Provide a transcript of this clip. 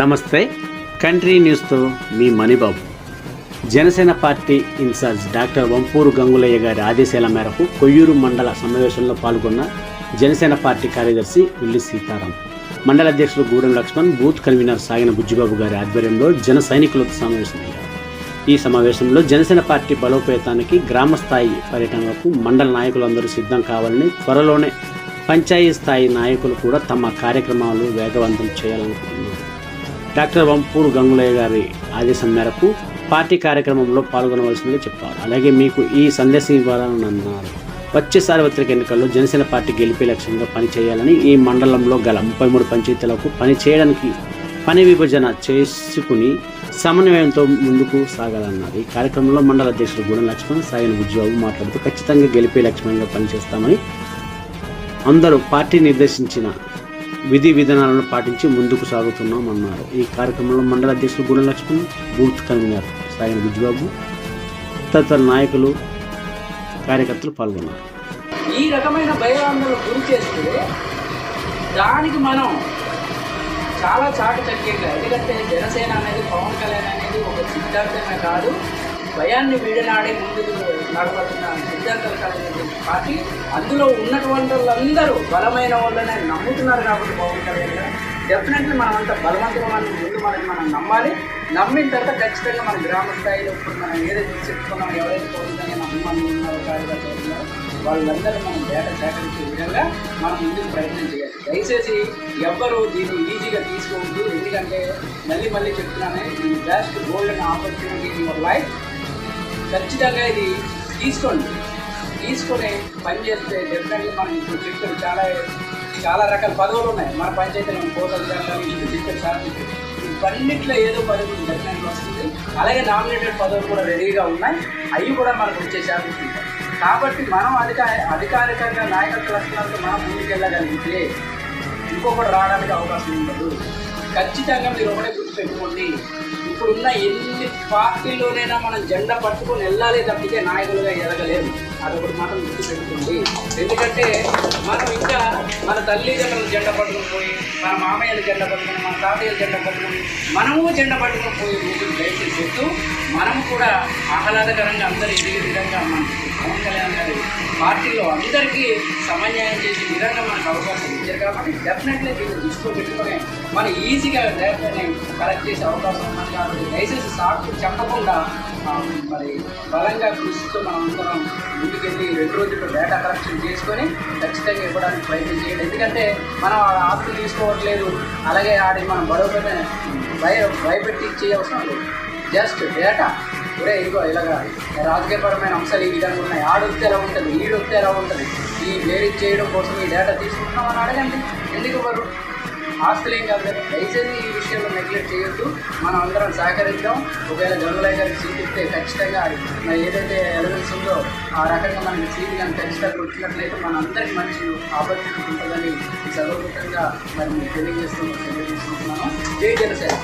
నమస్తే. కంట్రీ న్యూస్తో మీ Manibabu. Janasena party incharge doctor Vampuru Gangulaiah గారి ఆదేశాల మేరకు కొయ్యూరు మండల సమావేశంలో పాల్గొన్న జనసేన పార్టీ కార్యదర్శి ఉల్లి సీతారాం, మండల అధ్యక్షులు గూడెం లక్ష్మణ్, బూత్ కన్వీనర్ సాగిన బుజ్జిబాబు గారి ఆధ్వర్యంలో జన సైనికులతో సమావేశమయ్యారు. ఈ సమావేశంలో జనసేన పార్టీ బలోపేతానికి గ్రామ స్థాయి పర్యటనలకు మండల నాయకులందరూ సిద్ధం కావాలని, త్వరలోనే పంచాయతీ స్థాయి నాయకులు కూడా తమ కార్యక్రమాలు వేగవంతం చేయాలనుకుంటున్నారు. డాక్టర్ వంపూరు గంగులయ్య గారి ఆదేశం మేరకు పార్టీ కార్యక్రమంలో పాల్గొనవలసిందిగా చెప్పారు. అలాగే మీకు ఈ సందేశం ఇవ్వాలని అన్నారు. వచ్చే సార్వత్రిక ఎన్నికల్లో జనసేన పార్టీ గెలిపే లక్ష్యంగా పనిచేయాలని, ఈ మండలంలో గల 33 పంచాయతీలకు పని చేయడానికి పని విభజన చేసుకుని సమన్వయంతో ముందుకు సాగాలన్నారు. ఈ కార్యక్రమంలో మండల అధ్యక్షులు గూడెం లక్ష్మణ్, సాగిన బుజ్జిబాబు మాట్లాడుతూ ఖచ్చితంగా గెలిపే లక్ష్యంగా పనిచేస్తామని, అందరూ పార్టీ నిర్దేశించిన విధి విధానాలను పాటించి ముందుకు సాగుతున్నామన్నారు. ఈ కార్యక్రమంలో మండల అధ్యక్షులు గూడెం లక్ష్మణ్, బూత్ కన్వీనర్ సాగిన బుజ్జిబాబు తదితర నాయకులు, కార్యకర్తలు పాల్గొన్నారు. ఈ రకమైన భయాందోళన గురి చేస్తే దానికి మనం చాలా చాటుచక్యంగా, ఎందుకంటే జనసేన అనేది, పవన్ కళ్యాణ్ అనేది ఒక సిద్ధాంతమే కాదు, భయాన్ని వీడనాడే ముందుకు నడపడుతున్న సిద్ధాంతాలు కలిగినటువంటి పార్టీ. అందులో ఉన్నటువంటి వాళ్ళందరూ బలమైన వాళ్ళని నమ్ముతున్నారు. కాబట్టి పవన్ కళ్యాణ్ గారు డెఫినెట్లీ మనం అంత బలవంతమైన ముందు మనం నమ్మాలి. నమ్మిన తర్వాత ఖచ్చితంగా మన గ్రామ స్థాయిలో ఇప్పుడు మనం ఏదైతే చెప్పుకున్నాం, ఎవరైతే పవన్ కళ్యాణ్ అభిమానులు ఉన్నారో, కార్యకర్తలు ఉన్నారో, వాళ్ళందరూ మనం డేటా సేకరించే విధంగా మనం ముందుకు ప్రయత్నం చేయాలి. దయచేసి ఎవ్వరూ దీన్ని ఈజీగా తీసుకోవద్దు. ఎందుకంటే మళ్ళీ చెప్తున్నానే, ఈ best golden opportunity in your life. ఖచ్చితంగా ఇది తీసుకొని పనిచేస్తే డెఫినెట్లీ మనం ఇప్పుడు చెప్పారు చాలా రకాల పదవులు ఉన్నాయి మన పంచాయతీలో. కోటలు జరగాలి, ఇప్పుడు చెప్పారు సాధించారు, ఇవన్నిట్లో ఏదో పదవులు డెఫినెట్గా వస్తుంది. అలాగే నామినేటెడ్ పదవులు కూడా రెడీగా ఉన్నాయి, అవి కూడా మనకు వచ్చే ఛాన్సెస్ ఉంటాయి. కాబట్టి మనం అధికారికంగా నాయకత్వ లక్షణాలతో మనం ముందుకెళ్ళగలిగితే ఇంకొకటి రావడానికి అవకాశం ఉండదు. ఖచ్చితంగా మీరు ఒకటే గుర్తుపెట్టుకోండి, ఇప్పుడున్న ఎన్ని పార్టీలోనైనా మనం జెండా పట్టుకొని వెళ్ళాలి తప్పితే నాయకులుగా ఎదగలేదు. అదొకటి మాత్రం గుర్తుపెట్టుకోండి. ఎందుకంటే మనం ఇంకా మన తల్లిదండ్రులు జెండా పట్టుకుని పోయి, మన మామయ్యలు జెండా పట్టుకుని, మన తాతయ్యలు జెండా పట్టుకుని, మనము జెండా పట్టుకుని పోయి రోజులు దయచేసి చెప్తూ మనము కూడా ఆహ్లాదకరంగా అందరూ ఎదిగే విధంగా మన పవన్ కళ్యాణ్ గారి పార్టీలో అందరికీ సమన్యాయం చేసే విధంగా మనకు అవకాశం ఇచ్చారు. కాబట్టి డెఫినెట్లీ దీన్ని దృష్టిలో పెట్టుకుని మనం ఈజీగా డెఫినెట్లీ కలెక్ట్ చేసే అవకాశం ఉన్నది. కాబట్టి దయచేసి సాకు చెప్పకుండా మరి బలంగా కృషితో మనం అందరం ముందుకెళ్ళి 2 రోజుల్లో డేటా కలెక్షన్ చేసుకొని ఖచ్చితంగా ఇవ్వడానికి ప్రయత్నం చేయండి. ఎందుకంటే మనం ఆస్తులు తీసుకోవట్లేదు, అలాగే ఆడి మనం బరోబర్ భయపెట్టి ఇచ్చే అవసరం లేదు. జస్ట్ డేటా, ఒరే ఇదిగో ఇలాగా రాజకీయపరమైన అంశాలు ఈ విధంగా ఉన్నాయి, ఆడొస్తే ఎలా ఉంటుంది, ఈడొస్తే ఎలా ఉంటుంది, ఈ వేరీ చేయడం కోసం ఈ డేటా తీసుకుంటున్నాం అని అడగండి. ఎందుకు వారు ఆస్తులు ఏం కాదు కదా. దయచేసి ఈ విషయంలో నెగ్లెక్ట్ చేయొద్దు. మనం అందరం సహకరిద్దాం. ఒకవేళ గంగులయ్య గారికి సీట్ ఇస్తే ఖచ్చితంగా మరి ఏదైతే ఎలిమెంట్స్ ఉందో ఆ రకంగా మనకి సీట్ కానీ ఖచ్చితంగా వచ్చినట్లయితే మన అందరికీ మంచి ఆపర్చునిటీ ఉంటుందని సర్వకృతంగా మరి తెలియజేస్తున్నాను. జై జనసేన.